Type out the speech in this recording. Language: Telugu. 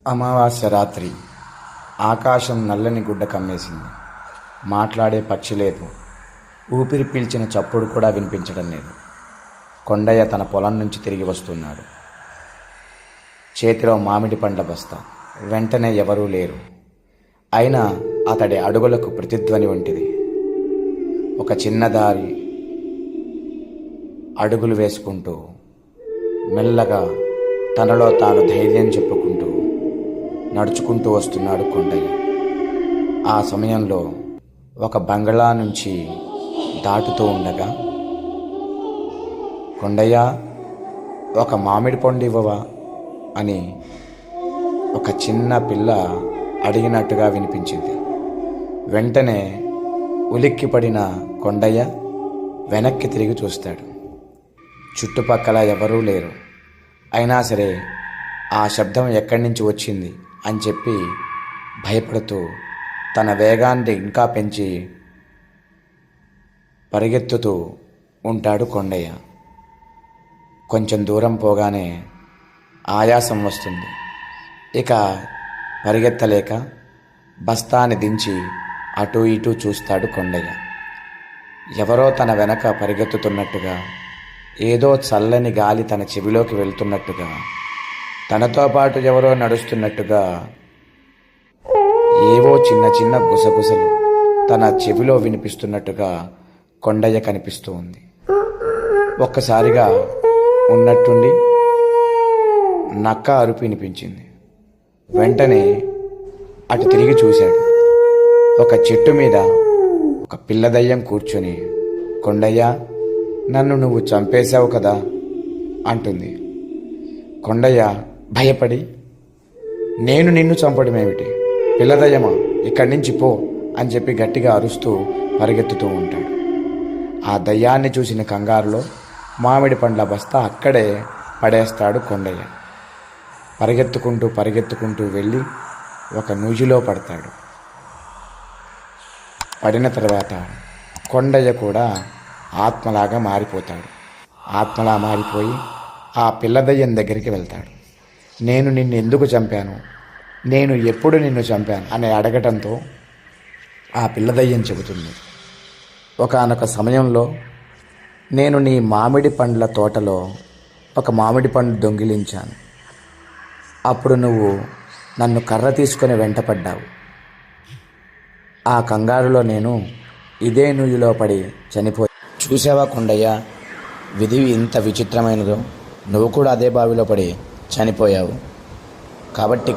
అమావాస్య రాత్రి ఆకాశం నల్లని గుడ్డ కమ్మేసింది. మాట్లాడే పక్షి లేదు. ఊపిరి పీల్చిన చప్పుడు కూడా వినిపించడం లేదు. కొండయ్య తన పొలం నుంచి తిరిగి వస్తున్నాడు. చేతిలో మామిడి పండ్ల బస్తా. వెంటనే ఎవరూ లేరు. అయినా అతడి అడుగులకు ప్రతిధ్వని వంటిది. ఒక చిన్న దారి అడుగులు వేసుకుంటూ మెల్లగా తనలో తాను ధైర్యం చెప్పుకుంటూ నడుచుకుంటూ వస్తున్నాడు కొండయ్య. ఆ సమయంలో ఒక బంగ్లా నుంచి దాటుతూ ఉండగా, కొండయ్య, ఒక మామిడి పండు ఇవ్వవా అని ఒక చిన్న పిల్ల అడిగినట్టుగా వినిపించింది. వెంటనే ఉలిక్కిపడిన కొండయ్య వెనక్కి తిరిగి చూస్తాడు. చుట్టుపక్కల ఎవరూ లేరు. అయినా సరే ఆ శబ్దం ఎక్కడి నుంచి వచ్చింది అని చెప్పి భయపడుతూ తన వేగాన్ని ఇంకా పెంచి పరిగెత్తుతూ ఉంటాడు కొండయ్య. కొంచెం దూరం పోగానే ఆయాసం వస్తుంది. ఇక పరిగెత్తలేక బస్తాని దించి అటూ ఇటూ చూస్తాడు కొండయ్య. ఎవరో తన వెనక పరిగెత్తుతున్నట్టుగా, ఏదో చల్లని గాలి తన చెవిలోకి వెళ్తున్నట్టుగా, తనతో పాటు ఎవరో నడుస్తున్నట్టుగా, ఏవో చిన్న చిన్న గుసగుసలు తన చెవిలో వినిపిస్తున్నట్టుగా కొండయ్య కనిపిస్తూ ఉంది. ఒక్కసారిగా ఉన్నట్టుండి నక్క అరుపు వినిపించింది. వెంటనే అటు తిరిగి చూశాడు. ఒక చెట్టు మీద ఒక పిల్ల దయ్యం కూర్చొని, కొండయ్య, నన్ను నువ్వు చంపేశావు కదా అంటుంది. కొండయ్య భయపడి, నేను నిన్ను చంపడం ఏమిటి, పిల్లదయ్యమా, ఇక్కడి నుంచి పో అని చెప్పి గట్టిగా అరుస్తూ పరిగెత్తుతూ ఉంటాడు. ఆ దయ్యాన్ని చూసిన కంగారులో మామిడి పండ్ల బస్తా అక్కడే పడేస్తాడు కొండయ్య. పరిగెత్తుకుంటూ వెళ్ళి ఒక నూజిలో పడతాడు. పడిన తర్వాత కొండయ్య కూడా ఆత్మలాగా మారిపోతాడు. ఆత్మలా మారిపోయి ఆ పిల్లదయ్యం దగ్గరికి వెళ్తాడు. నేను నిన్ను ఎందుకు చంపాను, నేను ఎప్పుడు నిన్ను చంపాను అని అడగటంతో ఆ పిల్లదయ్యం చెబుతుంది, ఒకానొక సమయంలో నేను నీ మామిడి పండ్ల తోటలో ఒక మామిడి పండు దొంగిలించాను. అప్పుడు నువ్వు నన్ను కర్ర తీసుకొని వెంటపడ్డావు. ఆ కంగారులో నేను ఇదే నూజిలో పడి చనిపోయి. చూసావా కొండయ్య, విధి ఇంత విచిత్రమైనదో. నువ్వు కూడా అదే బావిలో పడి చనిపోయావు. కాబట్టి